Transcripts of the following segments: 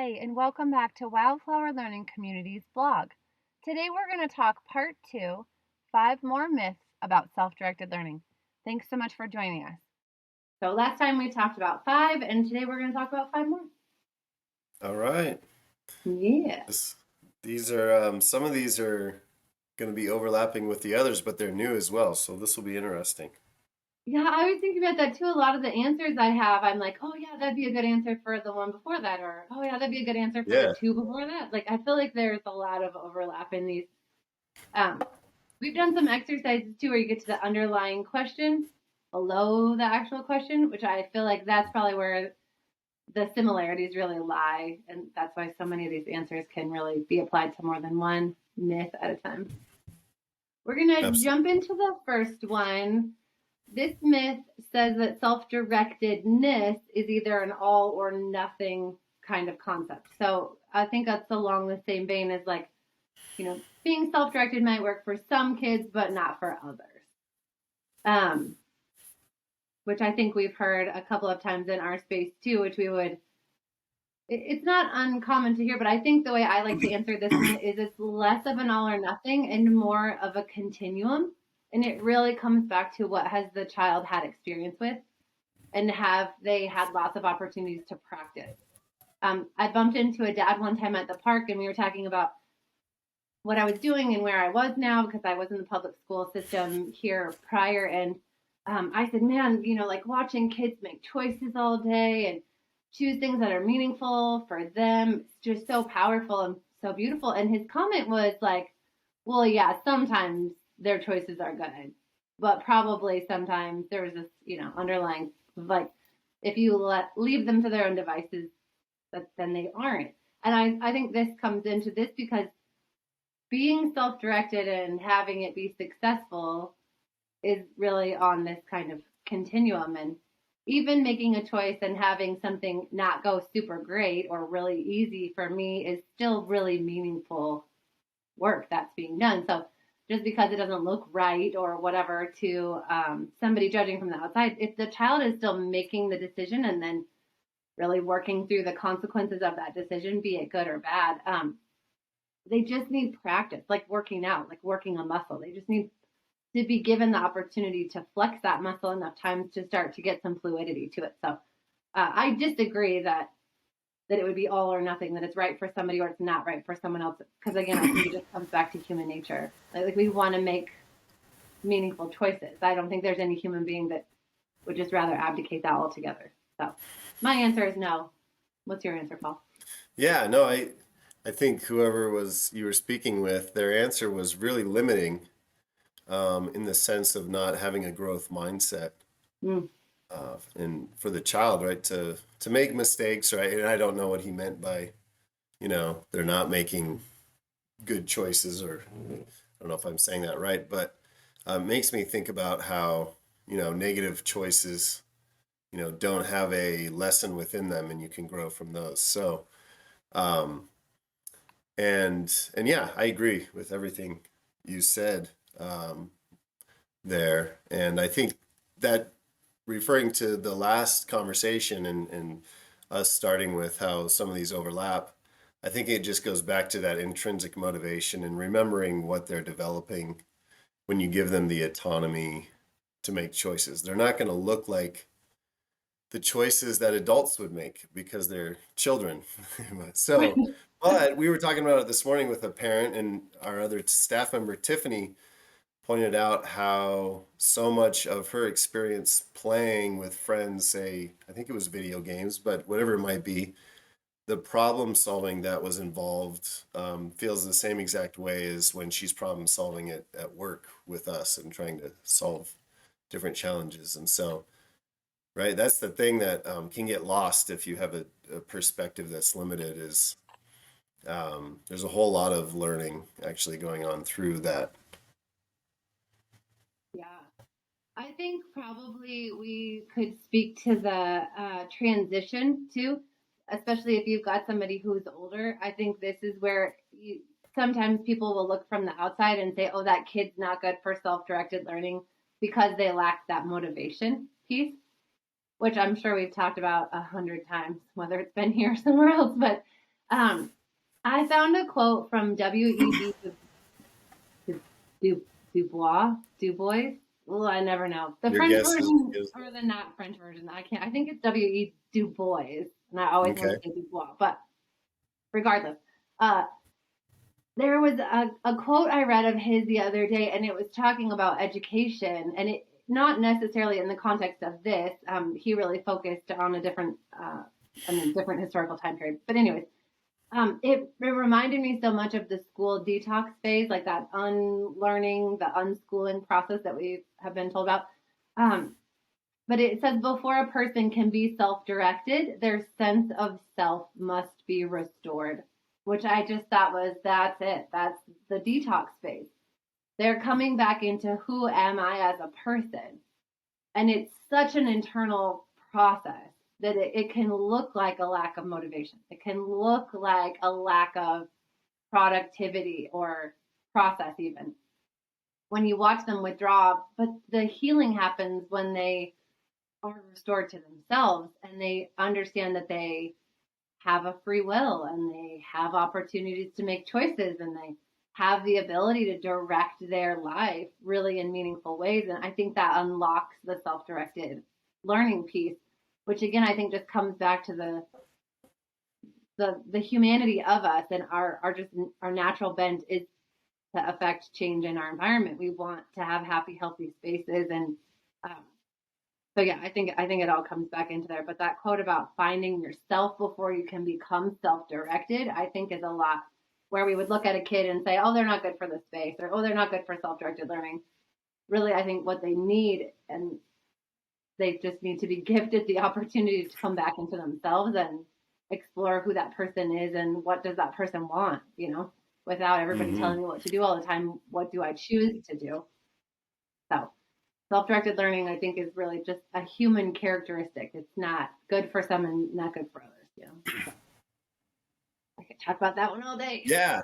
Hey, and welcome back to Wildflower Learning Community's blog. Today we're going to talk part 2, 5 more myths about self-directed learning. Thanks so much for joining us. So last time we talked about 5, and today we're going to talk about 5 more. All right. Yeah. These are some of these are going to be overlapping with the others, but they're new as well. So this will be interesting. Yeah, I was thinking about that too. A lot of the answers I have, I'm like, oh yeah, that'd be a good answer for the one before that, or oh yeah, that'd be a good answer for the Yeah. 2 before that. Like, I feel like there's a lot of overlap in these. Um, we've done some exercises too where you get to the underlying question below the actual question, which I feel like that's probably where the similarities really lie. And that's why so many of these answers can really be applied to more than one myth at a time. We're going to Absolutely. jump into the first one. This myth says that self-directedness is either an all or nothing kind of concept. So I think that's along the same vein as like, being self-directed might work for some kids, but not for others. Which I think we've heard a couple of times in our space too, which it's not uncommon to hear, but I think the way I like to answer this one is it's less of an all or nothing and more of a continuum. And it really comes back to what has the child had experience with and have they had lots of opportunities to practice. I bumped into a dad one time at the park and we were talking about what I was doing and where I was now because I was in the public school system here prior. And I said, man, like watching kids make choices all day and choose things that are meaningful for them, it's just so powerful and so beautiful. And his comment was like, well, yeah, sometimes their choices are good, but probably sometimes there was this, underlying like if you leave them to their own devices, then they aren't. And I think this comes into this because being self-directed and having it be successful is really on this kind of continuum, and even making a choice and having something not go super great or really easy for me is still really meaningful work that's being done. So just because it doesn't look right or whatever to somebody judging from the outside, if the child is still making the decision and then really working through the consequences of that decision, be it good or bad, they just need practice, like working out, like working a muscle. They just need to be given the opportunity to flex that muscle enough times to start to get some fluidity to it. So I disagree that it would be all or nothing, that it's right for somebody or it's not right for someone else. Because again, I think it just comes back to human nature. Like we want to make meaningful choices. I don't think there's any human being that would just rather abdicate that altogether. So my answer is no. What's your answer, Paul? Yeah, no, I think whoever was you were speaking with, their answer was really limiting, in the sense of not having a growth mindset. Mm. And for the child, right, to make mistakes, right? And I don't know what he meant by, they're not making good choices, or I don't know if I'm saying that right, but makes me think about how, negative choices, don't have a lesson within them and you can grow from those. So, um, and yeah, I agree with everything you said, there. And I think that referring to the last conversation and us starting with how some of these overlap, I think it just goes back to that intrinsic motivation and remembering what they're developing when you give them the autonomy to make choices. They're not going to look like the choices that adults would make because they're children. So, but we were talking about it this morning with a parent, and our other staff member, Tiffany, pointed out how so much of her experience playing with friends, say, I think it was video games, but whatever it might be, the problem solving that was involved, feels the same exact way as when she's problem solving it at work with us and trying to solve different challenges. And so, right, that's the thing that can get lost if you have a perspective that's limited. Is there's a whole lot of learning actually going on through that. Yeah. I think probably we could speak to the transition too, especially if you've got somebody who's older. I think this is where sometimes people will look from the outside and say, oh, that kid's not good for self directed learning because they lack that motivation piece, which I'm sure we've talked about 100 times, whether it's been here or somewhere else. But Um, I found a quote from W.E.B. Du, Du, Du Bois. Well, I never know. The Your French guess is version is or the not French version. I can't. I think it's W.E. Du Bois, and I always want okay. to say Dubois. But regardless, uh, there was a quote I read of his the other day, and it was talking about education, and it not necessarily in the context of this. He really focused on a different historical time period. But anyways, it reminded me so much of the school detox phase, like that unlearning, the unschooling process that we have been told about. Um, but it says before a person can be self directed, their sense of self must be restored, which I just thought was that's it. That's the detox phase. They're coming back into who am I as a person. And it's such an internal process that it can look like a lack of motivation. It can look like a lack of productivity or process, even when you watch them withdraw. But the healing happens when they are restored to themselves and they understand that they have a free will and they have opportunities to make choices and they have the ability to direct their life really in meaningful ways. And I think that unlocks the self directed learning piece, which again, I think just comes back to the humanity of us and our just our natural bent is to affect change in our environment. We want to have happy, healthy spaces. And um, so yeah, I think it all comes back into there. But that quote about finding yourself before you can become self-directed, I think is a lot where we would look at a kid and say, oh, they're not good for the space, or oh, they're not good for self-directed learning. Really, I think what they need, and they just need to be gifted the opportunity to come back into themselves and explore who that person is and what does that person want, without everybody Hmm. telling me what to do all the time. What do I choose to do? So self-directed learning, I think, is really just a human characteristic. It's not good for some and not good for others. So I could talk about that one all day. Yeah,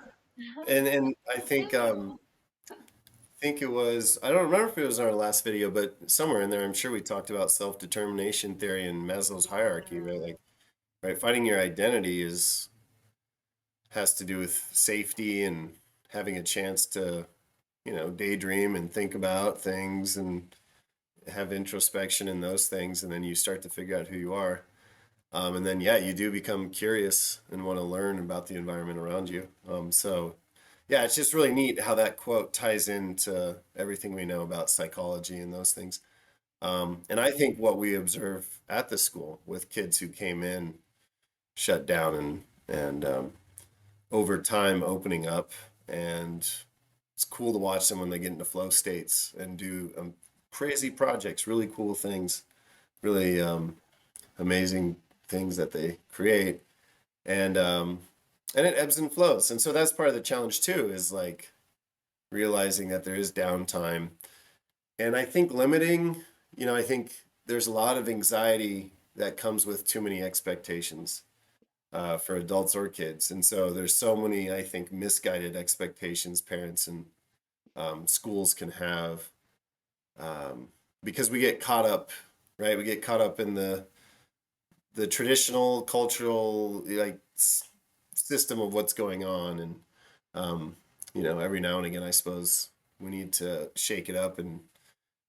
and I think it was, I don't remember if it was in our last video, but somewhere in there, I'm sure we talked about self-determination theory and Maslow's hierarchy, right? Like, right, finding your identity is has to do with safety and having a chance to, daydream and think about things and have introspection in those things, and then you start to figure out who you are. And then, yeah, you do become curious and want to learn about the environment around you. So, yeah, it's just really neat how that quote ties into everything we know about psychology and those things. And I think what we observe at the school with kids who came in shut down and over time opening up, and it's cool to watch them when they get into flow states and do crazy projects, really cool things, really amazing things that they create, and and it ebbs and flows, and so that's part of the challenge too, is like realizing that there is downtime, and I think limiting, I think there's a lot of anxiety that comes with too many expectations for adults or kids, and so there's so many, I think, misguided expectations parents and schools can have, um, because we get caught up, right? We get caught up in the traditional cultural like system of what's going on, and um, every now and again, I suppose we need to shake it up and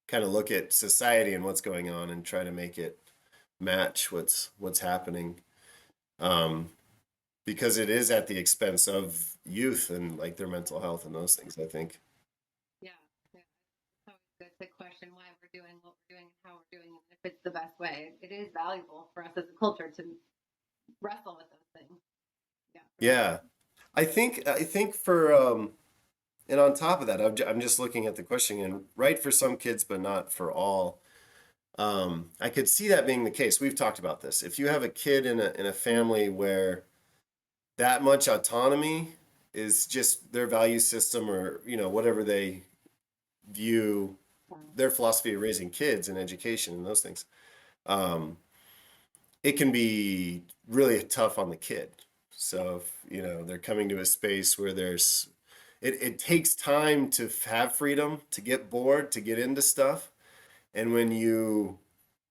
kind of look at society and what's going on and try to make it match what's happening, um, because it is at the expense of youth and like their mental health and those things, I think. Yeah, yeah. It's always good to question why we're doing what we're doing and how we're doing it, and if it's the best way. It is valuable for us as a culture to wrestle with those things. Yeah, for sure. Yeah, I think for and on top of that, I'm just looking at the question, and right for some kids but not for all. I could see that being the case. We've talked about this. If you have a kid in a family where that much autonomy is just their value system, or whatever they view, Yeah. their philosophy of raising kids and education and those things, um, it can be really tough on the kid. So if they're coming to a space where it takes time to have freedom, to get bored, to get into stuff, and when you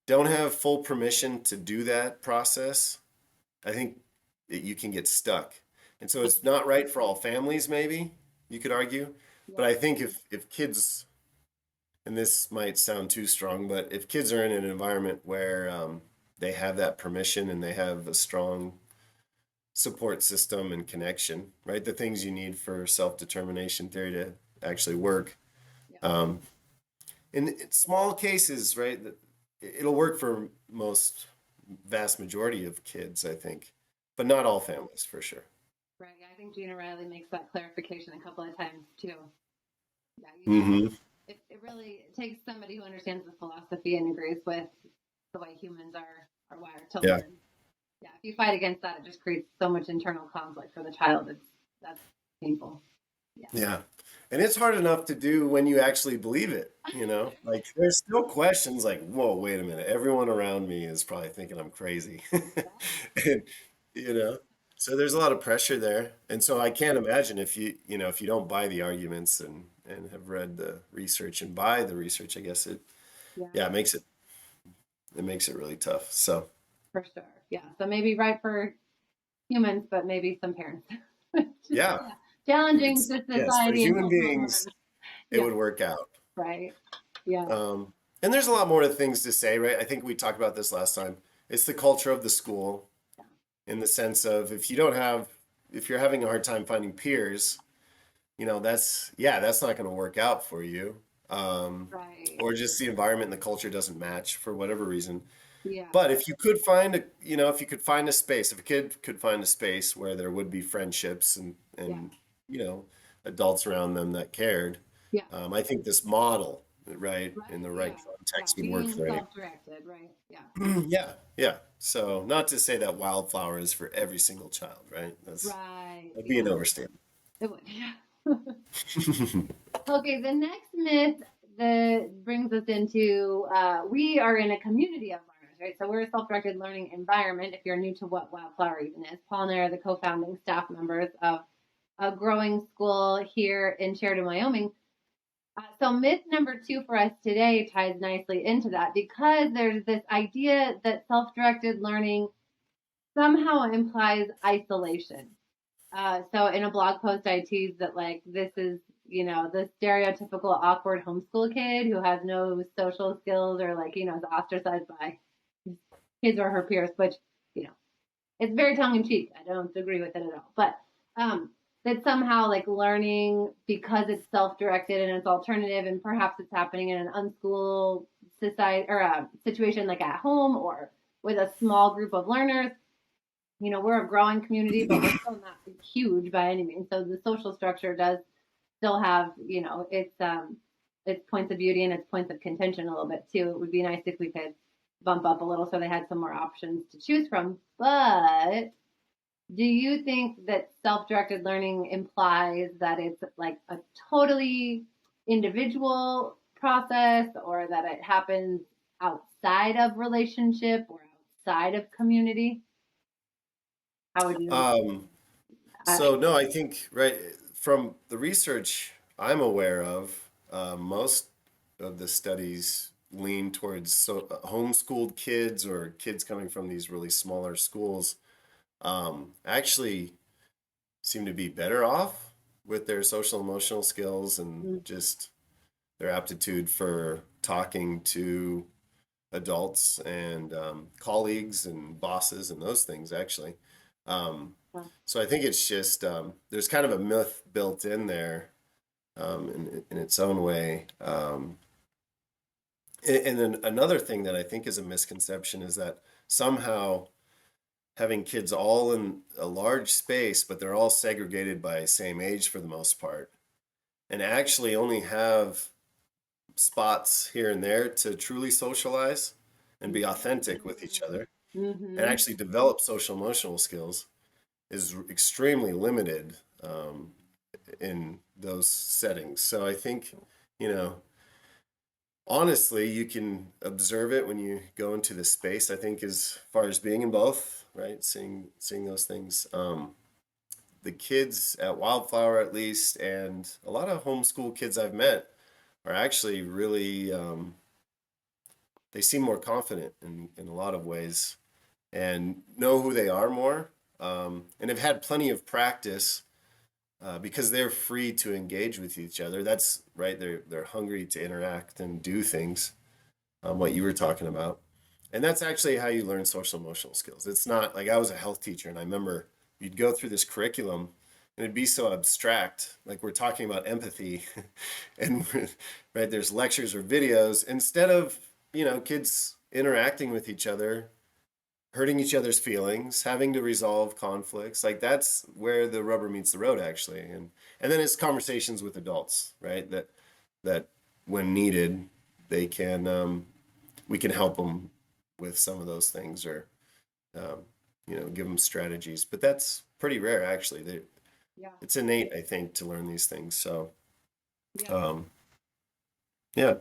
don't have full permission to do that process, I think you can get stuck. And so it's not right for all families, maybe you could argue. Yeah. But I think if kids, and this might sound too strong, but if kids are in an environment where they have that permission and they have a strong support system and connection, right? The things you need for self-determination theory to actually work. Yeah. In small cases, right? It'll work for most vast majority of kids, I think, but not all families for sure. Right. Yeah, I think Gina Riley makes that clarification a couple of times too. Yeah, Hmm. it really takes somebody who understands the philosophy and agrees with the way humans are wired to Yeah. learn. Yeah, if you fight against that, it just creates so much internal conflict for the child. That's painful. Yeah. Yeah. And it's hard enough to do when you actually believe it, Like there's still questions like, whoa, wait a minute. Everyone around me is probably thinking I'm crazy. And, you know, so there's a lot of pressure there. And so I can't imagine if you don't buy the arguments and have read the research and buy the research, I guess Yeah, yeah, it makes it really tough. So, for sure. Yeah. So maybe right for humans, but maybe some parents. Just, yeah, yeah. Challenging it's to yes, for society and human cultural beings, norms. it Yeah. would work out. Right. Yeah. Um, and there's a lot more things to say, right? I think we talked about this last time. It's the culture of the school in the sense of if you're having a hard time finding peers, that's not going to work out for you. Right. Or just the environment and the culture doesn't match for whatever reason. Yeah. But if you could find a space, if a kid could find a space where there would be friendships and, Yeah. and, you know, adults around them that cared, Yeah. I think this model, right, in Right. the right Yeah. Yeah. context would work Being for any. self-directed. Right. Yeah. Yeah, yeah. So not to say that Wildflower is for every single child, right? Right. That'd be Yeah. an overstatement. It would. Yeah. Okay. The next myth that brings us into we are in a community of learners, right? So we're a self-directed learning environment. If you're new to what Wildflower even is, Paul and I are the co-founding staff members of a growing school here in Sheridan, Wyoming. So myth number two for us today ties nicely into that because there's this idea that self-directed learning somehow implies isolation. So in a blog post, I teased that like this is, the stereotypical awkward homeschool kid who has no social skills or like, is ostracized by his or her peers, which, you know, it's very tongue in cheek. I don't agree with it at all. But um, that somehow like learning because it's self directed and it's alternative and perhaps it's happening in an unschool society or a situation like at home or with a small group of learners. We're a growing community, but we're still not huge by any means. So the social structure does still have, its points of beauty and its points of contention a little bit too. It would be nice if we could bump up a little so they had some more options to choose from. But do you think that self-directed learning implies that it's like a totally individual process or that it happens outside of relationship or outside of community? How would you? Um, Uh, so no, I think right from the research I'm aware of, most of the studies lean towards homeschooled kids or kids coming from these really smaller schools actually seem to be better off with their social emotional skills and mm, just their aptitude for talking to adults and colleagues and bosses and those things actually. Um, well, so I think it's just there's kind of a myth built in there in its own way. And then another thing that I think is a misconception is that somehow having kids all in a large space, but they're all segregated by same age for the most part, and actually only have spots here and there to truly socialize and be authentic with each other and mm-hmm. actually develop social emotional skills is extremely limited in those settings. So I think, you know, honestly, you can observe it when you go into the space. I think as far as being in both, right, seeing those things. The kids at Wildflower, at least, and a lot of homeschool kids I've met are actually really they seem more confident in a lot of ways and know who they are more and have had plenty of practice because they're free to engage with each other. That's right. They're hungry to interact and do things. What you were talking about, and that's actually how you learn social emotional skills. It's not like I was a health teacher, and I remember you'd go through this curriculum, and it'd be so abstract. Like we're talking about empathy, and right there's lectures or videos instead of kids interacting with each other, hurting each other's feelings, having to resolve conflicts. Like that's where the rubber meets the road actually. And then it's conversations with adults, right? That when needed, they can we can help them with some of those things or um, give them strategies. But that's pretty rare actually. Yeah. It's innate, I think, to learn these things. So Yeah. um, yeah.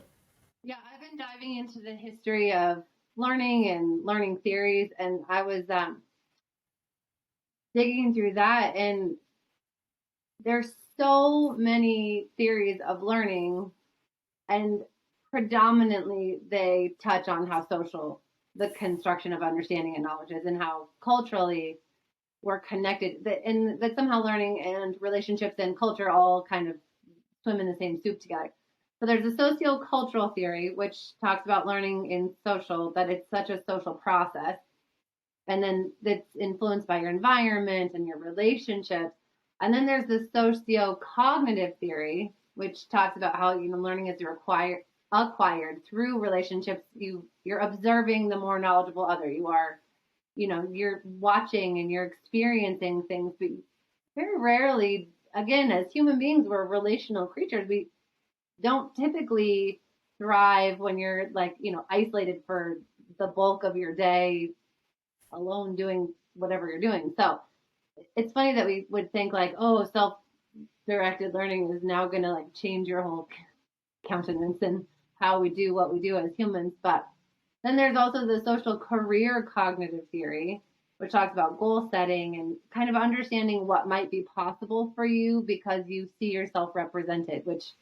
Yeah, I've been diving into the history of learning and learning theories, and I was digging through that, and there's so many theories of learning, and predominantly they touch on how social the construction of understanding and knowledge is, and how culturally we're connected, and that somehow learning and relationships and culture all kind of swim in the same soup together. So there's a sociocultural theory which talks about learning in social, that it's such a social process, and then it's influenced by your environment and your relationships. And then there's the socio-cognitive theory, which talks about how learning is acquired through relationships. You're observing the more knowledgeable other. You are, you're watching and you're experiencing things, but very rarely, again, as human beings, we're relational creatures. We don't typically thrive when you're like, isolated for the bulk of your day alone doing whatever you're doing. So it's funny that we would think like, oh, self-directed learning is now going to like change your whole countenance and how we do what we do as humans. But then there's also the social career cognitive theory, which talks about goal setting and kind of understanding what might be possible for you because you see yourself represented, which,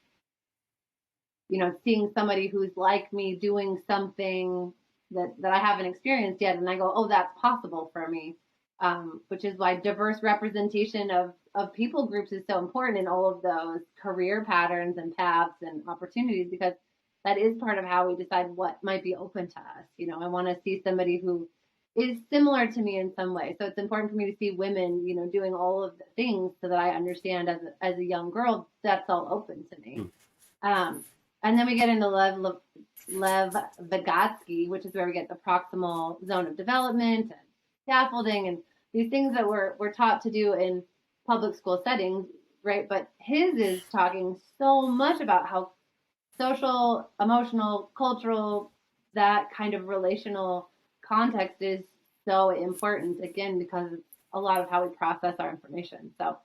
seeing somebody who's like me doing something that I haven't experienced yet, and I go, oh, that's possible for me. Which is why diverse representation of people groups is so important in all of those career patterns and paths and opportunities, because that is part of how we decide what might be open to us. I want to see somebody who is similar to me in some way. So it's important for me to see women, doing all of the things so that I understand as a young girl, that's all open to me. Um, and then we get into Lev Vygotsky, which is where we get the proximal zone of development and scaffolding and these things that we're taught to do in public school settings, right? But his is talking so much about how social, emotional, cultural, that kind of relational context is so important, again, because it's a lot of how we process our information. So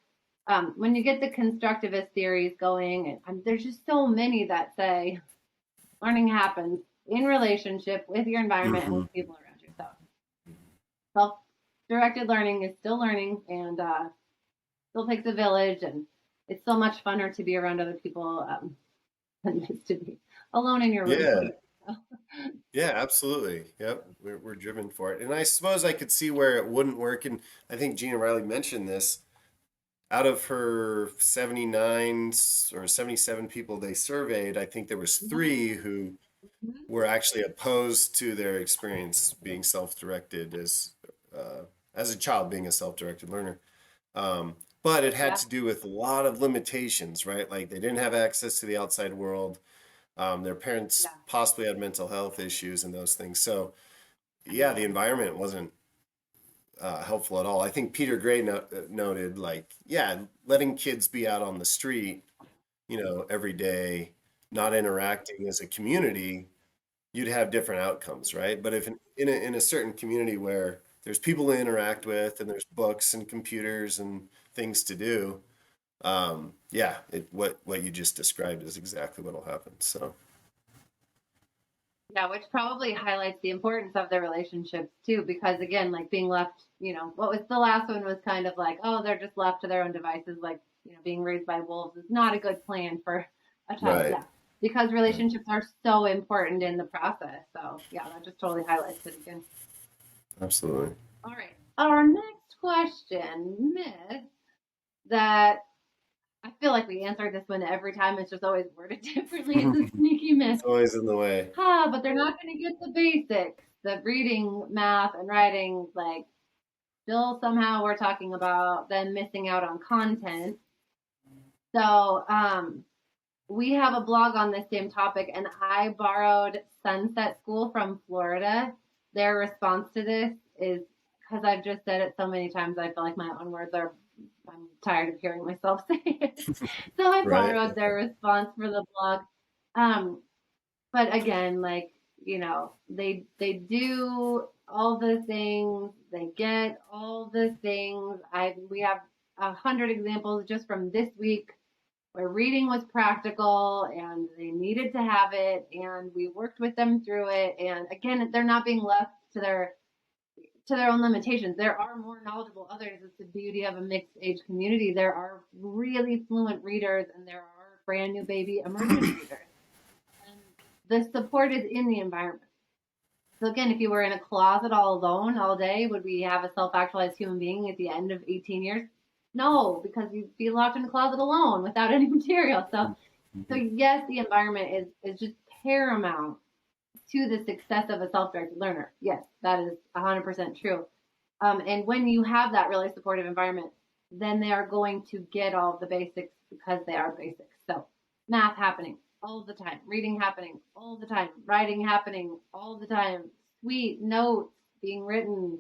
when you get the constructivist theories going, and there's just so many that say learning happens in relationship with your environment and Mm-hmm. with people around you. So self-directed learning is still learning, and still takes a village, and it's so much funner to be around other people than it is to be alone in your room. Yeah. Yeah, absolutely. Yep, we're driven for it. And I suppose I could see where it wouldn't work. And I think Gina Riley mentioned this. Out of her 79 or 77 people they surveyed, I think there was three who were actually opposed to their experience being self-directed as a child being a self-directed learner. But it had Yeah, to do with a lot of limitations, right? Like they didn't have access to the outside world. Their parents yeah, possibly had mental health issues and those things. So yeah, the environment wasn't helpful at all. I think Peter Gray noted, like, yeah, letting kids be out on the street, every day, not interacting as a community, you'd have different outcomes, right? But if in a certain community where there's people to interact with and there's books and computers and things to do, yeah, what you just described is exactly what'll happen. So yeah, which probably highlights the importance of the relationships too, because again, like being left, what was the last one was kind of like, oh, they're just left to their own devices, like, being raised by wolves is not a good plan for a child. right, Yeah, because right, relationships are so important in the process. So yeah, that just totally highlights it again. absolutely. All right. Our next question, myth, that I feel like we answered this one every time. It's just always worded differently. It's a sneaky myth. It's always in the way. But they're not going to get the basics. The reading, math, and writing, like, still somehow we're talking about them missing out on content. So, we have a blog on this same topic, and I borrowed Sunset School from Florida. Their response to this is, because I've just said it so many times, I feel like my own words are, I'm tired of hearing myself say it. So I Right. borrowed their response for the blog. But again, like, they do all the things, they get all the things. We have 100 examples just from this week where reading was practical and they needed to have it, and we worked with them through it. And again, they're not being left to their own limitations. There are more knowledgeable others. It's the beauty of a mixed age community. There are really fluent readers, and there are brand new baby emergent readers. And the support is in the environment. So again, if you were in a closet all alone all day, would we have a self-actualized human being at the end of 18 years? No, because you'd be locked in a closet alone without any material. So yes, the environment is just paramount to the success of a self-directed learner. Yes, that is 100% true. And when you have that really supportive environment, then they are going to get all of the basics because they are basics. So math happening all the time, reading happening all the time, writing happening all the time, sweet notes being written,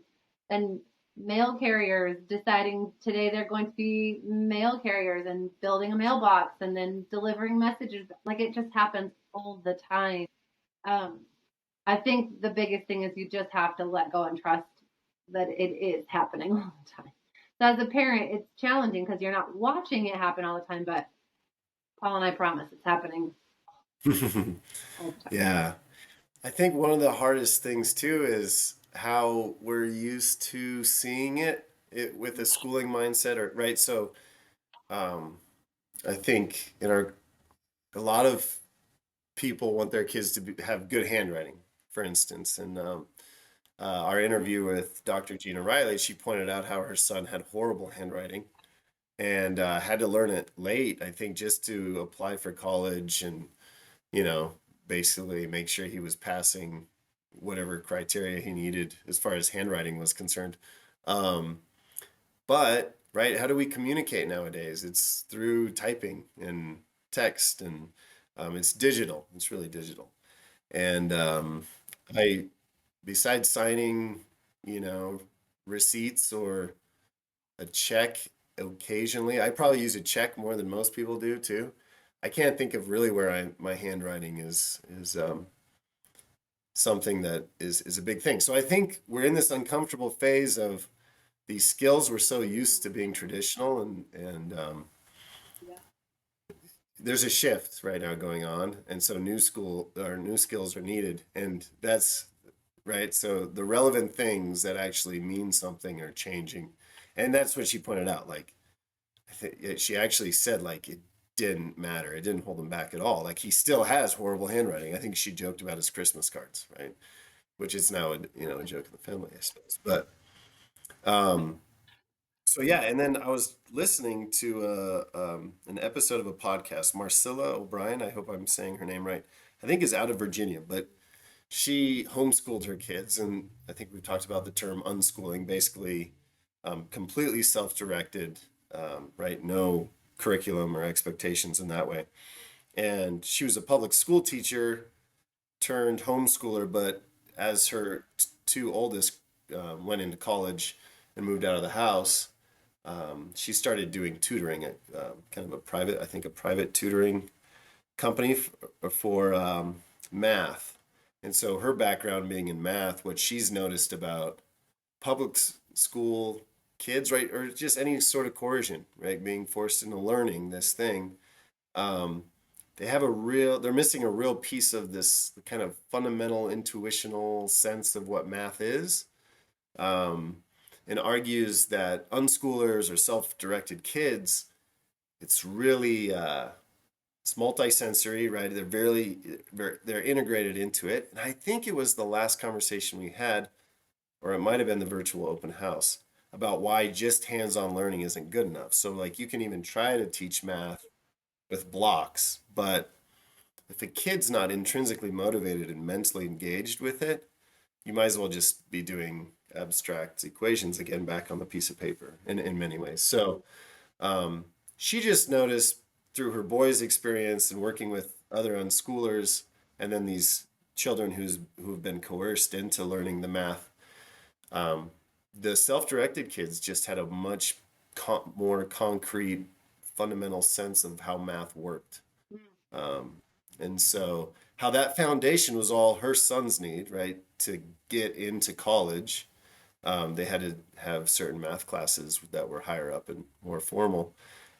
and mail carriers deciding today they're going to be mail carriers and building a mailbox and then delivering messages. Like, it just happens all the time. I think the biggest thing is you just have to let go and trust that it is happening all the time. So as a parent, it's challenging because you're not watching it happen all the time, but Paul and I promise it's happening all the time. Yeah. I think one of the hardest things too is how we're used to seeing it with a schooling mindset, or right. So um, I think a lot of people want their kids to have good handwriting, for instance. And our interview with Dr. Gina Riley, she pointed out how her son had horrible handwriting and had to learn it late, I think, just to apply for college and, you know, basically make sure he was passing whatever criteria he needed as far as handwriting was concerned. Um, but, right, how do we communicate nowadays? It's through typing and text, and it's digital. It's really digital. And I, besides signing, you know, receipts or a check occasionally, I probably use a check more than most people do too. I can't think of really where my handwriting is something that is a big thing. So I think we're in this uncomfortable phase of these skills we're so used to being traditional, and Yeah. there's a shift right now going on, and so new skills are needed, and that's right. So the relevant things that actually mean something are changing, and that's what she pointed out. Like, I think she actually said, like, it didn't matter. It didn't hold him back at all. Like, he still has horrible handwriting. I think she joked about his Christmas cards, right? Which is now a joke in the family, I suppose. But um, so yeah, and then I was listening to an episode of a podcast. Marcilla O'Brien, I hope I'm saying her name right. I think is out of Virginia, but she homeschooled her kids, and I think we've talked about the term unschooling, basically completely self-directed, right? No curriculum or expectations in that way. And she was a public school teacher turned homeschooler, but as her two oldest went into college and moved out of the house, she started doing tutoring at kind of I think a private tutoring company for math. And so her background being in math, what she's noticed about public school kids, right, or just any sort of coercion, right, being forced into learning this thing, um, they're missing a real piece of this kind of fundamental intuitional sense of what math is, um, and argues that unschoolers or self-directed kids, it's really it's multisensory, right? They're integrated into it. And I think it was the last conversation we had, or it might have been the virtual open house, about why just hands-on learning isn't good enough. So like you can even try to teach math with blocks, but if a kid's not intrinsically motivated and mentally engaged with it, you might as well just be doing abstract equations again back on the piece of paper in many ways. So um, she just noticed through her boys' experience and working with other unschoolers, and then these children who've been coerced into learning the math, um, the self-directed kids just had a much more concrete, fundamental sense of how math worked. Um, and so, how that foundation was all her sons need, right, to get into college. They had to have certain math classes that were higher up and more formal,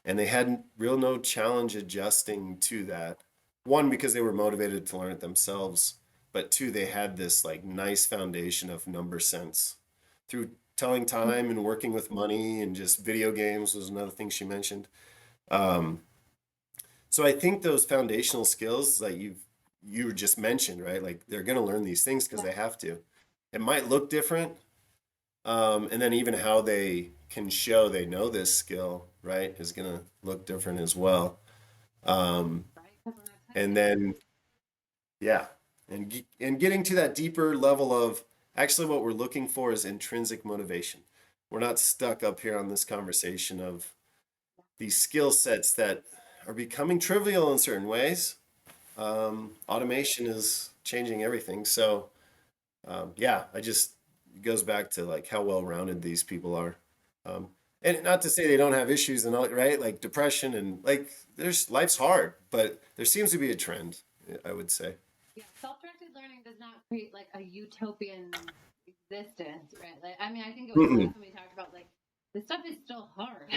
and they had real no challenge adjusting to that. One, because they were motivated to learn it themselves, but two, they had this like nice foundation of number sense through telling time and working with money, and just video games was another thing she mentioned. Um, so I think those foundational skills that you just mentioned, right? Like they're going to learn these things because Yeah. they have to. It might look different, and then even how they can show they know this skill, right, is going to look different as well. Um, Right? Because when they're and typing, then yeah, and getting to that deeper level of actually what we're looking for is intrinsic motivation. We're not stuck up here on this conversation of these skill sets that are becoming trivial in certain ways. Automation is changing everything. So yeah, I just it goes back to like how well rounded these people are. Um, and not to say they don't have issues and all, right? Like depression and like there's life's hard, but there seems to be a trend, I would say. yeah, self-directed learning does not create like a utopian existence, right? Like, I mean, I think it was Mm-mm. last time we talked about like this stuff is still hard.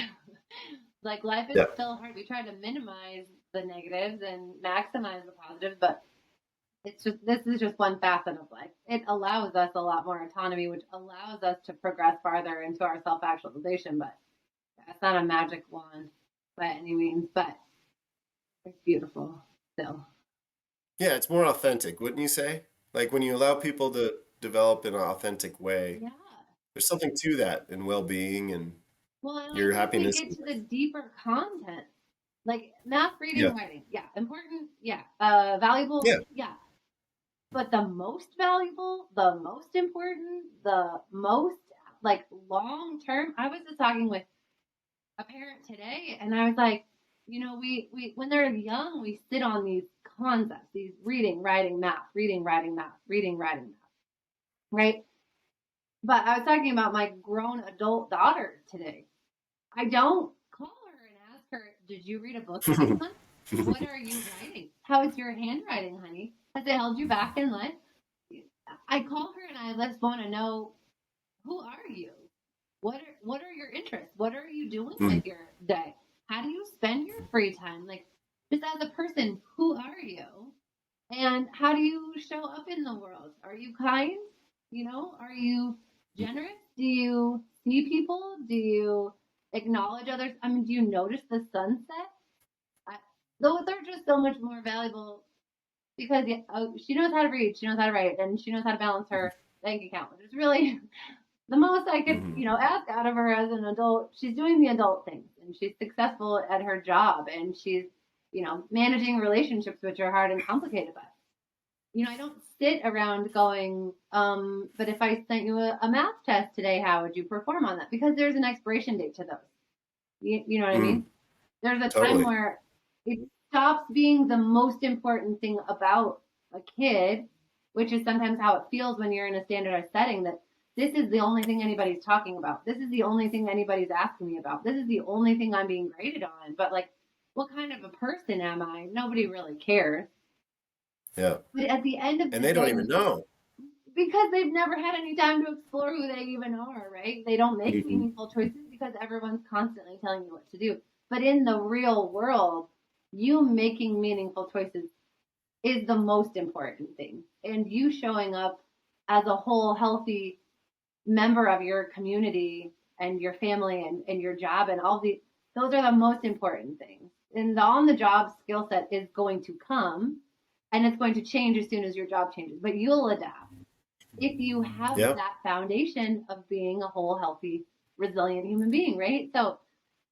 Like life is Yeah. still hard. We try to minimize the negatives and maximize the positives, but it's just this is just one facet of life. It allows us a lot more autonomy, which allows us to progress farther into our self-actualization. But it's not a magic wand by any means, but it's beautiful still. Yeah, it's more authentic, wouldn't you say? Like when you allow people to develop in an authentic way, Yeah. there's something to that in well-being and Well, and I your think we happiness. get to the deeper content, like math, Yeah. reading, writing. Yeah, important. Yeah, valuable. Yeah. Yeah, but the most valuable, the most important, the most like long term. I was just talking with a parent today, and I was like, we when they're young, we sit on these concepts, these reading, writing, math, reading, writing, math, reading, writing, math, right? But I was talking about my grown adult daughter today. I don't call her and ask her, "Did you read a book this month? What are you writing? How is your handwriting, honey? Has it held you back in life?" I call her and I just want to know, who are you? What are your interests? What are you doing Mm. with your day? How do you spend your free time? Like, just as a person, who are you? And how do you show up in the world? Are you kind? Are you generous? Do you see people? Do you acknowledge others? I mean, do you notice the sunset? I, those are just so much more valuable because yeah, she knows how to read, she knows how to write, and she knows how to balance her bank account, which is really the most I could, Mhm. ask out of her as an adult. She's doing the adult things and she's successful at her job and she's, managing relationships which are hard and complicated, but I don't sit around going, but if I sent you a math test today, how would you perform on that? Because there's an expiration date to those. You know what I Mm. mean? There's a time Totally. where it stops being the most important thing about a kid, which is sometimes how it feels when you're in a standardized setting, that this is the only thing anybody's talking about. This is the only thing anybody's asking me about. This is the only thing I'm being graded on. But like, what kind of a person am I? Nobody really cares. Yeah. But at the end of And the they don't day, even know. because they've never had any time to explore who they even are, right? They don't make Mhm. meaningful choices because everyone's constantly telling you what to do. But in the real world, you making meaningful choices is the most important thing. And you showing up as a whole healthy member of your community and your family and your job and all the those are the most important things. And the on the job skill set is going to come and it's going to change as soon as your job changes, but you'll adapt if you have Yeah. that foundation of being a whole healthy resilient human being, right? So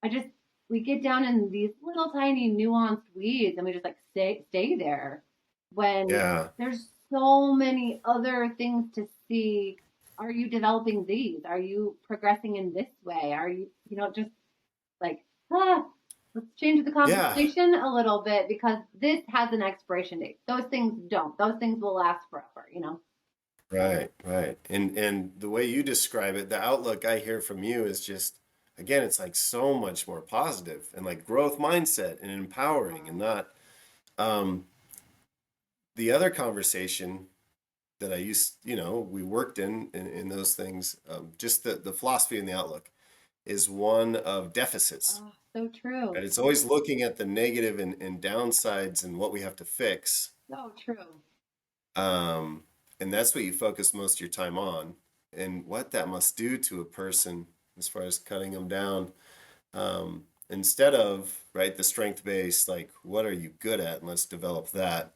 I just, we get down in these little tiny nuanced weeds and we just like stay there when Yeah. there's so many other things to see. Are you developing these? Are you progressing in this way? Are you, just like, ah, let's change the Yeah. conversation a little bit because this has an expiration date. Those things don't. Those things will last forever. Right, right. And the way you describe it, the outlook I hear from you is just, again, it's like so much more positive and like growth mindset and empowering and not um the other conversation that I used, we worked in those things, just the philosophy and the outlook is one of deficits. Oh, so true. Right? It's always looking at the negative and downsides and what we have to fix. So true. Um, and that's what you focus most of your time on, and what that must do to a person as far as cutting them down. Instead of, right, the strength based, like, what are you good at? And let's develop that.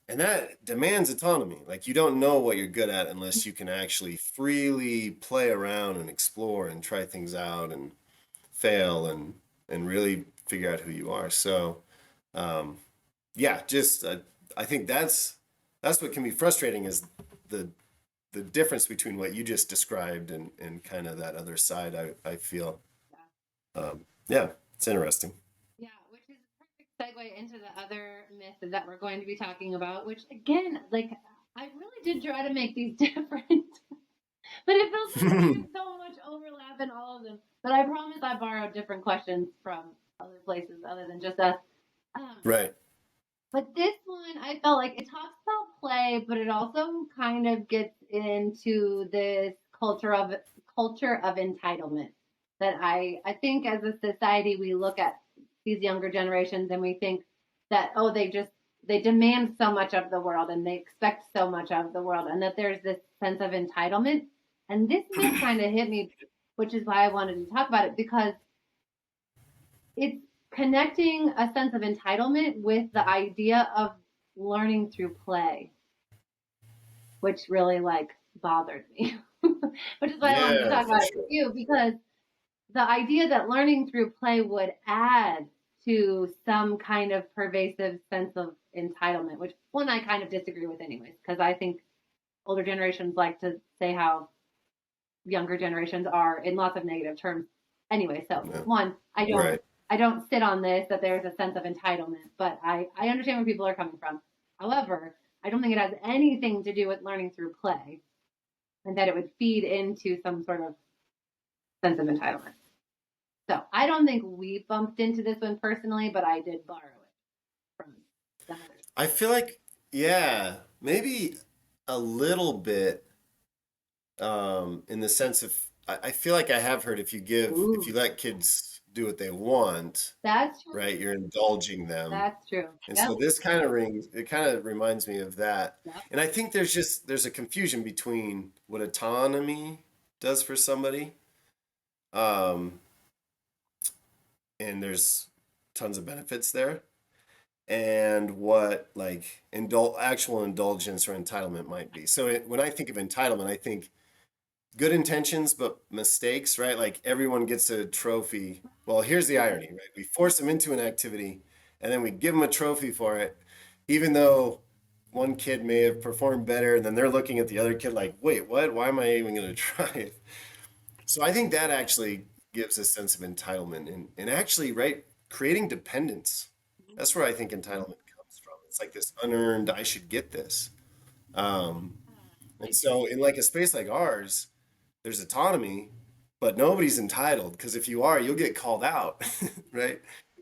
And that demands autonomy. Like, you don't know what you're good at unless you can actually freely play around and explore and try things out and fail and really figure out who you are. So, um, yeah, just I think that's what can be frustrating is the the difference between what you just described and kind of that other side. I feel, yeah, it's interesting. Yeah, which is a perfect segue into the other myth that we're going to be talking about, which again, like I really did try to make these different, but it feels like there's so much overlap in all of them. But I promise I borrowed different questions from other places other than just us. Um, Right. but this one, I felt like it talks about play, but it also kind of gets into this culture of entitlement that I think as a society we look at these younger generations and we think that they demand so much of the world and they expect so much of the world and that there's this sense of entitlement. And this myth kind of hit me, which is why I wanted to talk about it because it's connecting a sense of entitlement with the idea of learning through play, which really like bothered me. Which is why I wanted to Yeah, talk for about it with sure. you because the idea that learning through play would add to some kind of pervasive sense of entitlement, which one I kind of disagree with anyways, because I think older generations like to say how younger generations are in lots of negative terms. Anyway, so Yeah. one, I don't Right. I don't sit on this that there's a sense of entitlement, but I understand where people are coming from. However, I don't think it has anything to do with learning through play and that it would feed into some sort of sense of entitlement. So I don't think we bumped into this one personally, but I did borrow it from some others. I feel like, yeah, maybe a little bit, in the sense of, I feel like I have heard if you Ooh, let kids do what they want, that's true. right, you're indulging them. That's true. And Yep. so it kind of reminds me of that. Yep. And I think there's a confusion between what autonomy does for somebody. Um, and there's tons of benefits there. And what like actual indulgence or entitlement might be. So when I think of entitlement, I think good intentions but mistakes, right? Like everyone gets a trophy. Well, here's the irony, right? We force them into an activity and then we give them a trophy for it, even though one kid may have performed better, and then they're looking at the other kid like, wait, what? Why am I even going to try it? So I think that actually gives a sense of entitlement and actually, right, creating dependence. That's where I think entitlement comes from. It's like this unearned, I should get this. Um, and so in like a space like ours, there's autonomy, but nobody's entitled because if you are, you'll get called out, right?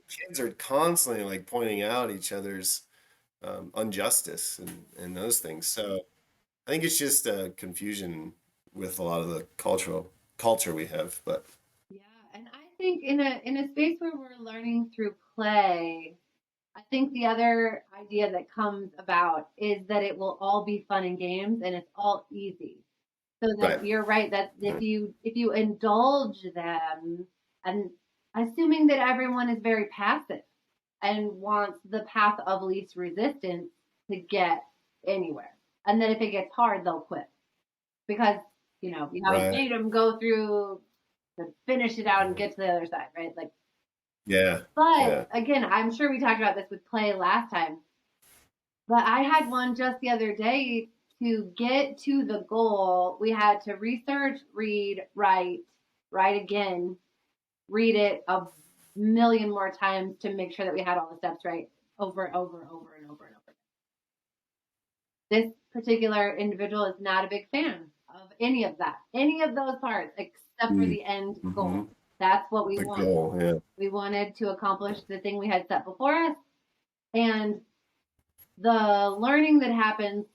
Kids are constantly like pointing out each other's injustice and those things. So I think it's just a confusion with a lot of the culture we have. But Yeah, and I think in a space where we're learning through play, I think the other idea that comes about is that it will all be fun and games and it's all easy. So that right, you're right that right, if you indulge them and assuming that everyone is very passive and wants the path of least resistance to get anywhere. And then if it gets hard, they'll quit because you haven't right, made them go through to finish it out and get to the other side, right? Like, Yeah. but Yeah. again, I'm sure we talked about this with play last time, but I had one just the other day. To get to the goal, we had to research, read, write again, read it a million more times to make sure that we had all the steps right over and over and over and over and over. This particular individual is not a big fan of any of that, any of those parts, except for the end Mm-hmm. goal. That's what we The wanted. goal. Yeah. We wanted to accomplish the thing we had set before us. And the learning that happens,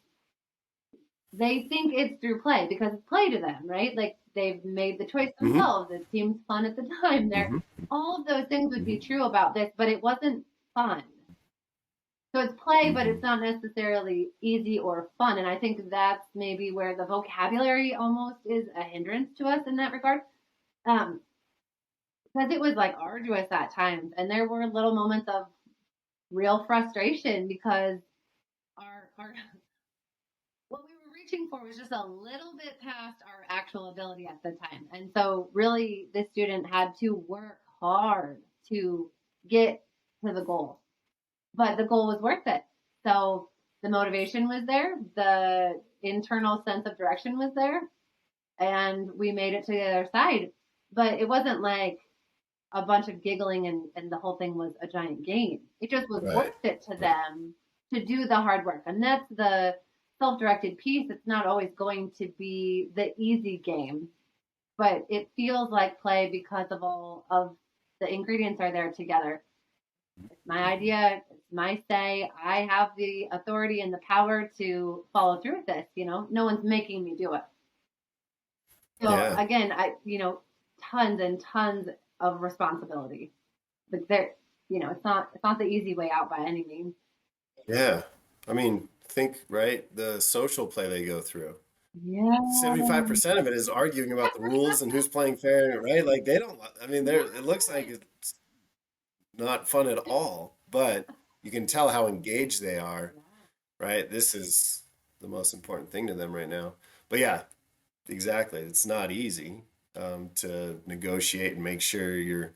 they think it's through play because it's play to them, right? Like they've made the choice Mm-hmm. themselves. It seems fun at the time. They're Mm-hmm. all of those things would be Mm-hmm. true about this, but it wasn't fun. So it's play, but Mm-hmm. it's not necessarily easy or fun. And I think that's maybe where the vocabulary almost is a hindrance to us in that regard. Um, because it was like arduous at times. And there were little moments of real frustration because our what we were reaching for was just a little bit past our actual ability at the time. And so really this student had to work hard to get to the goal. But the goal was worth it. So the motivation was there, the internal sense of direction was there, and we made it to the other side. But it wasn't like a bunch of giggling and the whole thing was a giant game. It just was Right. worth it to them to do the hard work. And that's the self directed piece. It's not always going to be the easy game, but it feels like play because of all of the ingredients are there together. It's my idea. It's my say. I have the authority and the power to follow through with this. No one's making me do it. So Yeah. again, tons and tons of responsibility. But it's not the easy way out by any means. Yeah. I mean, think, right? The social play they go through. Yeah. 75% of it is arguing about the rules and who's playing fair, right? Like they don't, I mean, it looks like it's not fun at all, but you can tell how engaged they are, right? This is the most important thing to them right now. But yeah, exactly. It's not easy to negotiate and make sure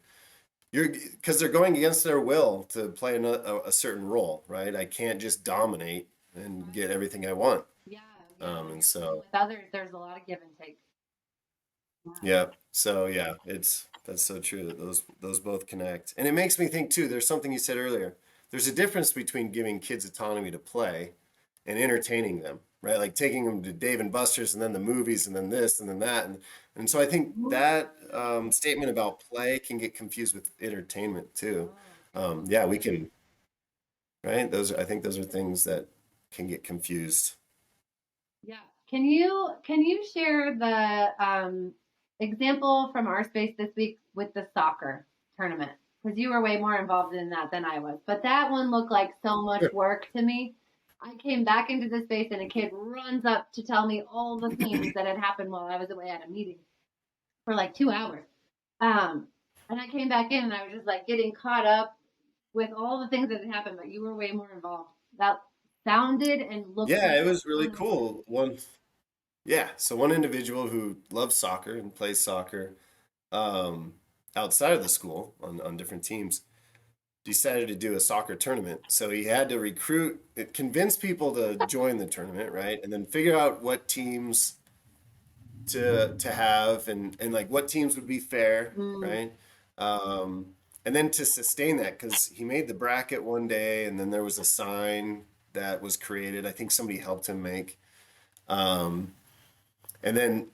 because they're going against their will to play a certain role, right? I can't just dominate and get everything I want. Yeah, yeah. When And you're playing so, with others, there's a lot of give and take. Yeah. yeah. So yeah, that's so true that those both connect. And it makes me think too, there's something you said earlier. There's a difference between giving kids autonomy to play and entertaining them, right? Like taking them to Dave and Buster's and then the movies and then this and then that. And so I think that statement about play can get confused with entertainment too. Yeah, we can, right? I think those are things that can get confused. Yeah. Can you share the example from our space this week with the soccer tournament? Because you were way more involved in that than I was. But that one looked like so much Sure. work to me. I came back into the space and a kid runs up to tell me all the things that had happened while I was away at a meeting for like 2 hours. Um, and I came back in and I was just like getting caught up with all the things that had happened, but you were way more involved. That sounded and looked Yeah, like it a was really ton of work. cool. Yeah, so one individual who loves soccer and plays soccer um, outside of the school on different teams decided to do a soccer tournament. So he had to convince people to join the tournament, right? And then figure out what teams to have and like what teams would be fair, Mm, right? Um, and then to sustain that, because he made the bracket one day, and then there was a sign that was created. I think somebody helped him make. Um, and then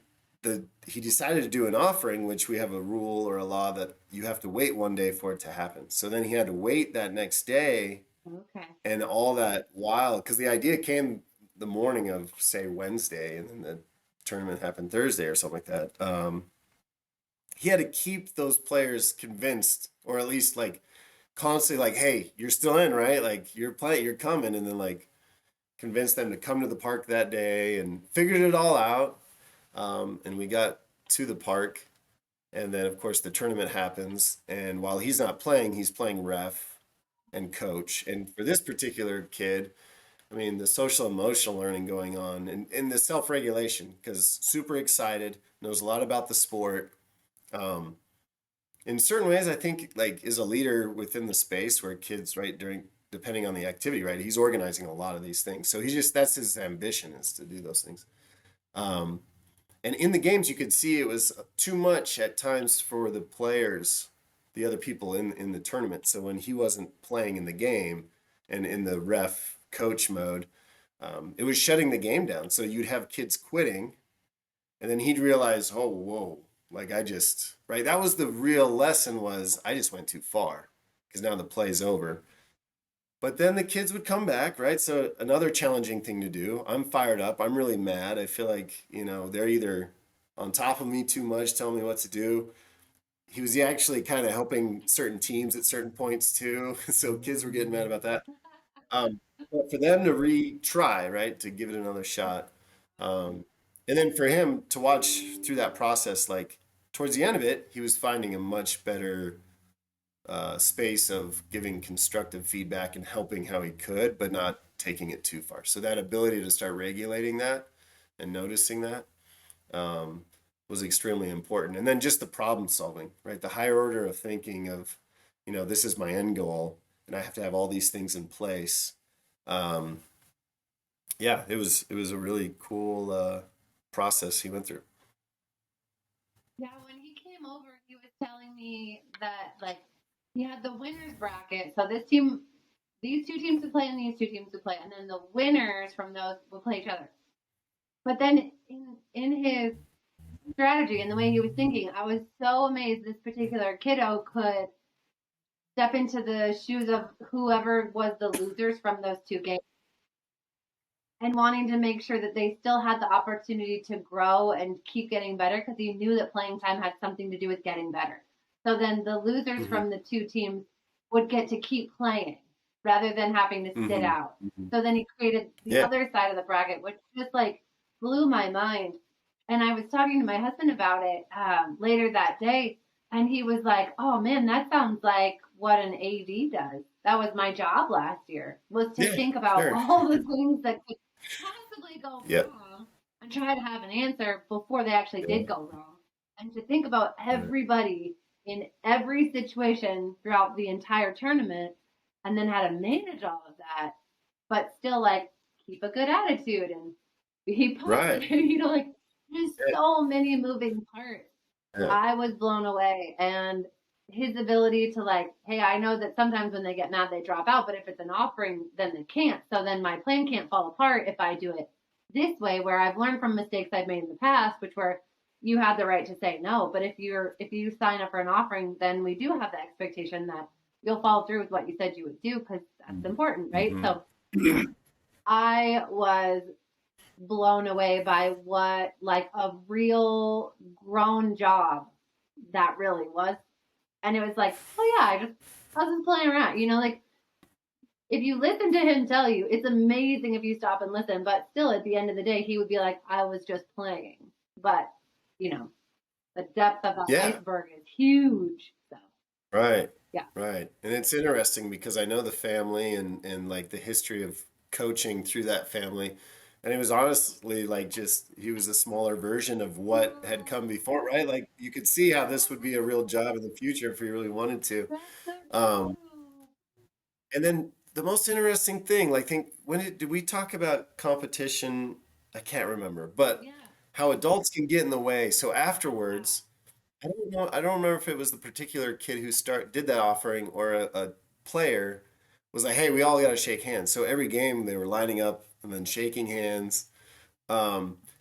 he decided to do an offering, which we have a rule or a law that you have to wait one day for it to happen. So then he had to wait that next day okay. and all that while, because the idea came the morning of, say, Wednesday, and then the tournament happened Thursday or something like that. He had to keep those players convinced, or at least like constantly like, hey, you're still in, right? Like you're coming, and then like convince them to come to the park that day and figured it all out. And we got to the park, and then of course the tournament happens. And while he's not playing, he's playing ref and coach. And for this particular kid, I mean, the social emotional learning going on and the self regulation, because super excited, knows a lot about the sport, Um, in certain ways, I think like is a leader within the space where kids, right, during depending on the activity, right, he's organizing a lot of these things. So he's just that's his ambition is to do those things. Um, and in the games, you could see it was too much at times for the players, the other people in the tournament. So when he wasn't playing in the game and in the ref coach mode, it was shutting the game down. So you'd have kids quitting, and then he'd realize, oh, whoa, like I just right. That was the real lesson was I just went too far because now the play's over. But then the kids would come back, right? So another challenging thing to do. I'm fired up. I'm really mad. I feel like, they're either on top of me too much, telling me what to do. He was actually kind of helping certain teams at certain points too. So kids were getting mad about that. But for them to retry, right, to give it another shot. And then for him to watch through that process, like towards the end of it, he was finding a much better space of giving constructive feedback and helping how he could, but not taking it too far. So that ability to start regulating that and noticing that was extremely important. And then just the problem solving, right? The higher order of thinking of, this is my end goal, and I have to have all these things in place. Um, yeah, it was a really cool process he went through. Yeah, when he came over, he was telling me that like he had the winners bracket. So this team, these two teams would play, and these two teams would play, and then the winners from those would play each other. But then in his strategy and the way he was thinking, I was so amazed this particular kiddo could step into the shoes of whoever was the losers from those two games and wanting to make sure that they still had the opportunity to grow and keep getting better because he knew that playing time had something to do with getting better. So then the losers Mm-hmm. from the two teams would get to keep playing rather than having to sit Mm-hmm. out. Mm-hmm. So then he created the Yeah. other side of the bracket, which just like blew my mind. And I was talking to my husband about it later that day, and he was like, "Oh man, that sounds like what an AD does. That was my job last year. Was to Yeah. think about Sure. all the things that could possibly go Yeah. wrong and try to have an answer before they actually Yeah. did go wrong. And to think about Right. everybody in every situation throughout the entire tournament and then how to manage all of that, but still like keep a good attitude and be Right. positive, like there's Yeah. so many moving parts. Yeah. I was blown away. And his ability to like, hey, I know that sometimes when they get mad, they drop out, but if it's an offering, then they can't. So then my plan can't fall apart if I do it this way, where I've learned from mistakes I've made in the past, which were you have the right to say no. But if you sign up for an offering, then we do have the expectation that you'll follow through with what you said you would do because that's important, right? Mm-hmm. So I was blown away by what like a real grown job that really was. And it was like, oh yeah, I was just playing around, like if you listen to him tell you, it's amazing if you stop and listen, but still at the end of the day, he would be like, I was just playing. But, you know, the depth of the Yeah. iceberg is huge. So Right. yeah. Right. And it's interesting because I know the family and like the history of coaching through that family. And it was honestly like just he was a smaller version of what had come before, right? Like you could see how this would be a real job in the future if we really wanted to. That's so Um, true. and then the most interesting thing, like think when did we talk about competition? I can't remember, but Yeah. how adults can get in the way. So Wow. afterwards, I don't know. I don't remember if it was the particular kid who did that offering or a player was like, "Hey, we all got to shake hands." So every game they were lining up and then shaking hands.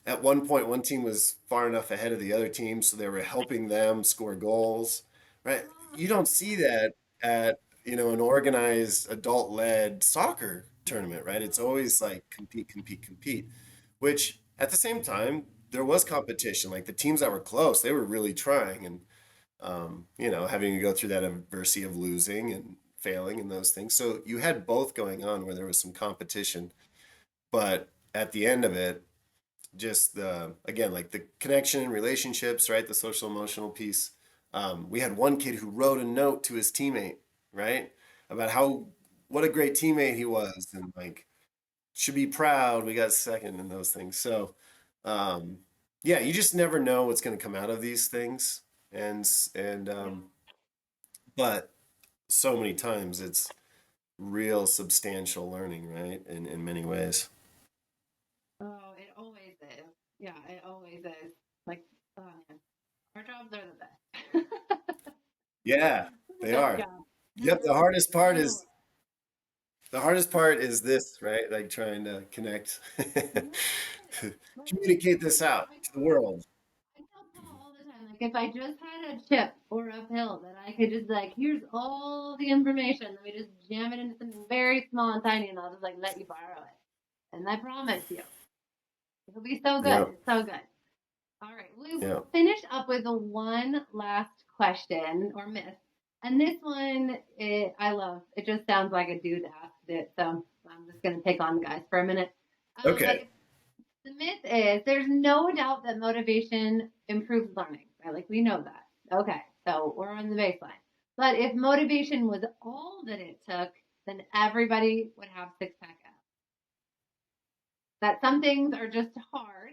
At one point, one team was far enough ahead of the other team, so they were helping them score goals. Right? You don't see that at an organized adult-led soccer tournament, right? It's always like compete, compete, compete. Which at the same time, there was competition. Like the teams that were close, they were really trying and having to go through that adversity of losing and failing and those things. So you had both going on where there was some competition, but at the end of it, just the again like the connection and relationships, right? The social emotional piece. We had one kid who wrote a note to his teammate, right, about how what a great teammate he was, and like should be proud we got second and those things. So, um, yeah, you just never know what's going to come out of these things. and Yeah. but so many times it's real substantial learning, right? In many ways. Oh, it always is. Yeah, it always is. Like, oh man, our jobs are the best. Yeah, The they best are. job. Yep, Ever. Oh, the hardest part is this, right? Like trying to connect, yes. But like, communicate this out I to the world. tell Paul all the time, like if I just had a chip or a pill that I could just like, here's all the information, let me just jam it into something very small and tiny, and I'll just like let you borrow it. And I promise you, it'll be so good. Yep, It's so good. All right, we will yep. finish up with the one last question or myth. And this one, I love. It just sounds like a dude asked it, so I'm just going to take on the guys for a minute. But Okay. the myth is there's no doubt that motivation improves learning, right? Like we know that. Okay, so we're on the baseline. But if motivation was all that it took, then everybody would have six pack abs. That some things are just hard,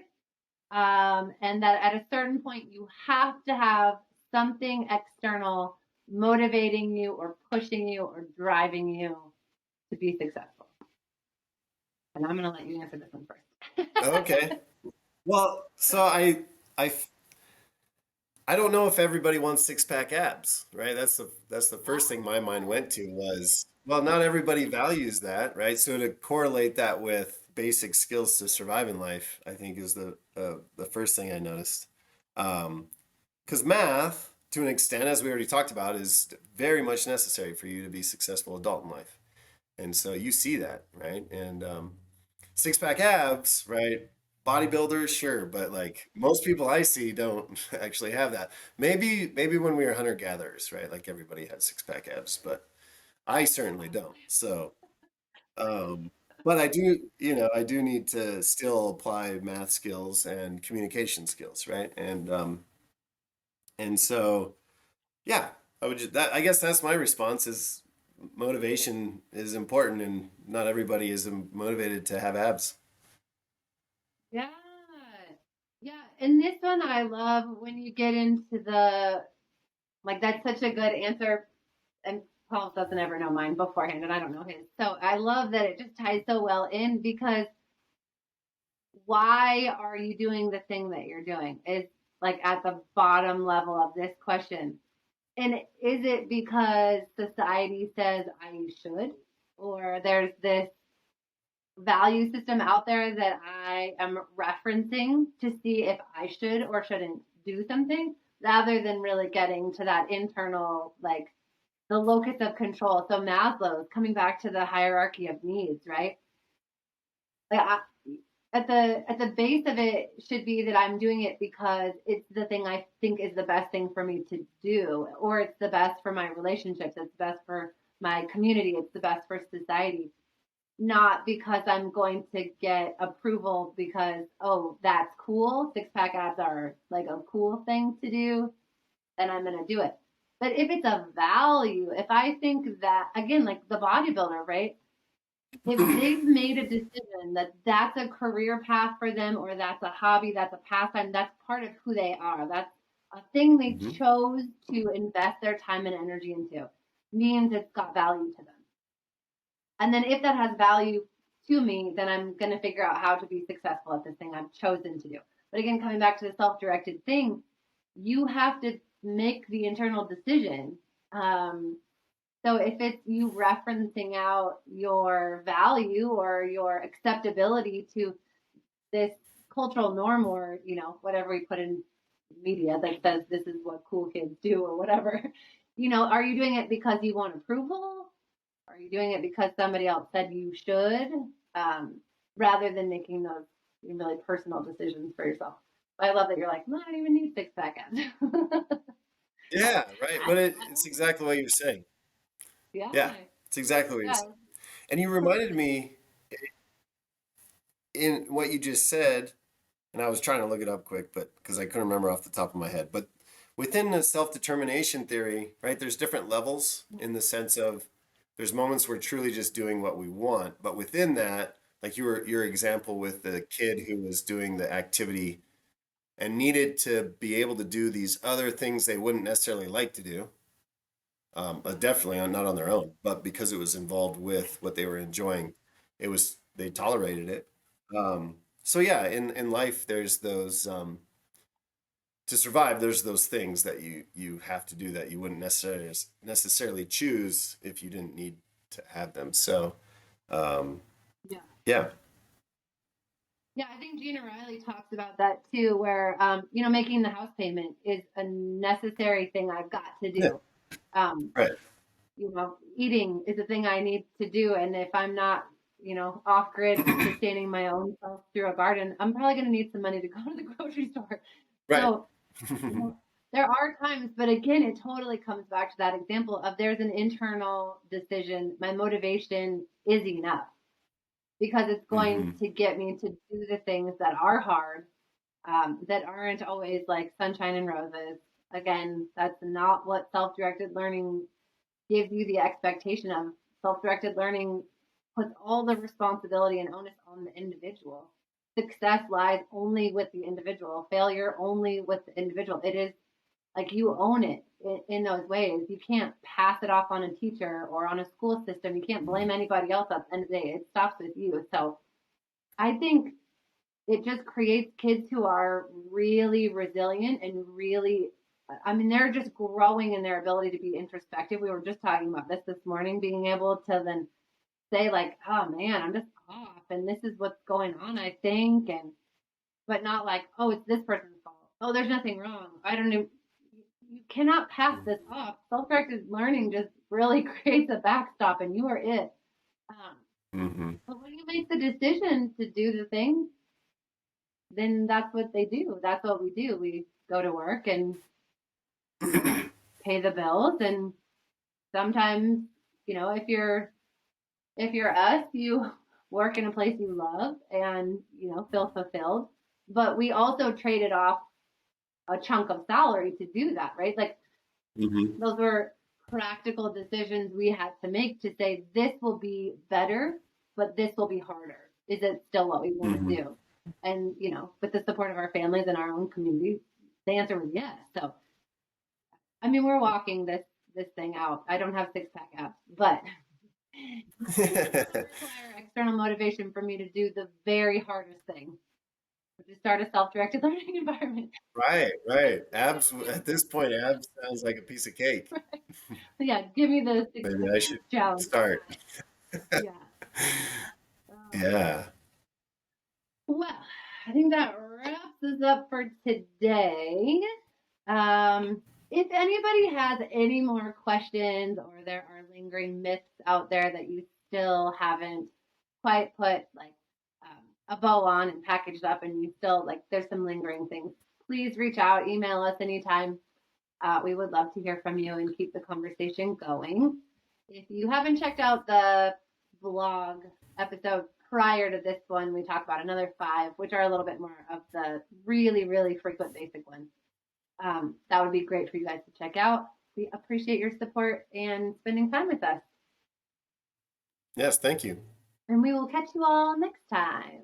and that at a certain point you have to have something external motivating you or pushing you or driving you to be successful. And I'm going to let you answer this one first. Okay. Well, I I don't know if everybody wants six pack abs, right? That's the first thing my mind Ah, went to was, well, not everybody values that, right? So to correlate that with basic skills to survive in life, I think is the first thing I noticed. Because math, to an extent, as we already talked about, is very much necessary for you to be a successful adult in life. And so you see that, right? And six pack abs, right? Bodybuilders, sure, but like most people I see don't actually have that. Maybe when we were hunter gatherers, right? Like everybody had six pack abs, but I certainly don't. So, um, but I do, I do need to still apply math skills and communication skills, right? And so, yeah, I guess that's my response is motivation is important, and not everybody is motivated to have abs. yeah. Yeah. And this one I love when you get into the, like, that's such a good answer. And Paul doesn't ever know mine beforehand, and I don't know his. So I love that it just ties so well in because why are you doing the thing that you're doing is like at the bottom level of this question. And is it because society says I should, or there's this value system out there that I am referencing to see if I should or shouldn't do something, rather than really getting to that internal, like the locus of control. So Maslow's coming back to the hierarchy of needs, right? Like at the base of it should be that I'm doing it because it's the thing I think is the best thing for me to do, or it's the best for my relationships, it's the best for my community, it's the best for society, not because I'm going to get approval because, oh, that's cool. Six pack abs are like a cool thing to do, then I'm going to do it. But if it's a value, if I think that, again, like the bodybuilder, right? If they've made a decision that that's a career path for them or that's a hobby, that's a pastime, that's part of who they are, that's a thing they Mhm. chose to invest their time and energy into, means it's got value to them. And then if that has value to me, then I'm going to figure out how to be successful at this thing I've chosen to do. But again, coming back to the self directed thing, you have to make the internal decision. Um, so if it's you referencing out your value or your acceptability to this cultural norm or, whatever we put in media that says this is what cool kids do or whatever, are you doing it because you want approval? Are you doing it because somebody else said you should, um, rather than making those really personal decisions for yourself? I love that you're like, no, I don't even need six pack abs. Yeah, right. But it's exactly what you're saying. Yeah, Yeah, it's exactly what you're yeah. saying. And you reminded me in what you just said, and I was trying to look it up quick, but because I couldn't remember off the top of my head. But within the self-determination theory, right, there's different levels in the sense of there's moments we're truly just doing what we want, but within that, like your example with the kid who was doing the activity and needed to be able to do these other things they wouldn't necessarily like to do. Definitely not on their own, but because it was involved with what they were enjoying, they tolerated it. So yeah, in life, there's those to survive. There's those things that you have to do that you wouldn't necessarily choose if you didn't need to have them. So um, Yeah. yeah, Yeah, I think Gina Riley talks about that too, where making the house payment is a necessary thing I've got to yeah, do. Um, right, Eating is a thing I need to do, and if I'm not, off grid sustaining my own self through a garden, I'm probably going to need some money to go to the grocery store. right. So, there are times, but again, it totally comes back to that example of there's an internal decision. My motivation is enough because it's going Hmm. to get me to do the things that are hard, that aren't always like sunshine and roses. Again, that's not what self directed learning gives you the expectation of. Self directed learning puts all the responsibility and onus on the individual. Success lies only with the individual, failure only with the individual. It is like you own it in those ways. You can't pass it off on a teacher or on a school system. You can't blame anybody else at the end of the day. It stops with you. So I think it just creates kids who are really resilient and really, I mean, they're just growing in their ability to be introspective. We were just talking about this morning, being able to then say like, oh man, I'm just off and this is what's going on, I think. And but not like, oh, it's this person's fault. Oh, there's nothing wrong. I don't know. You cannot pass this off. Self-directed learning just really creates a backstop, and you are it. Um, Hmm. but when you make the decision to do the thing, then that's what they do. That's what we do. We go to work and pay the bills, and sometimes, if you're us, you work in a place you love and feel fulfilled. But we also traded off a chunk of salary to do that, right? Like Hmm. those were practical decisions we had to make to say this will be better, but this will be harder. Is it still what we want to Hmm. do? And with the support of our families and our own community, the answer was yes. So I mean, we're walking this thing out. I don't have six pack abs, but it will require external motivation for me to do the very hardest thing, which is start a self-directed learning environment. Right, right. Abs at this point, abs sounds like a piece of cake. So yeah, give me the six Maybe pack I abs should challenge. start. Yeah. Oh. Yeah. Well, I think that wraps us up for today. If anybody has any more questions or there are lingering myths out there that you still haven't quite put like a bow on and packaged up and you still like there's some lingering things, please reach out, email us anytime. We would love to hear from you and keep the conversation going. If you haven't checked out the blog episode prior to this one, we talk about another 5, which are a little bit more of the really, really frequent basic ones. That would be great for you guys to check out. We appreciate your support and spending time with us. Yes, thank you. And we will catch you all next time.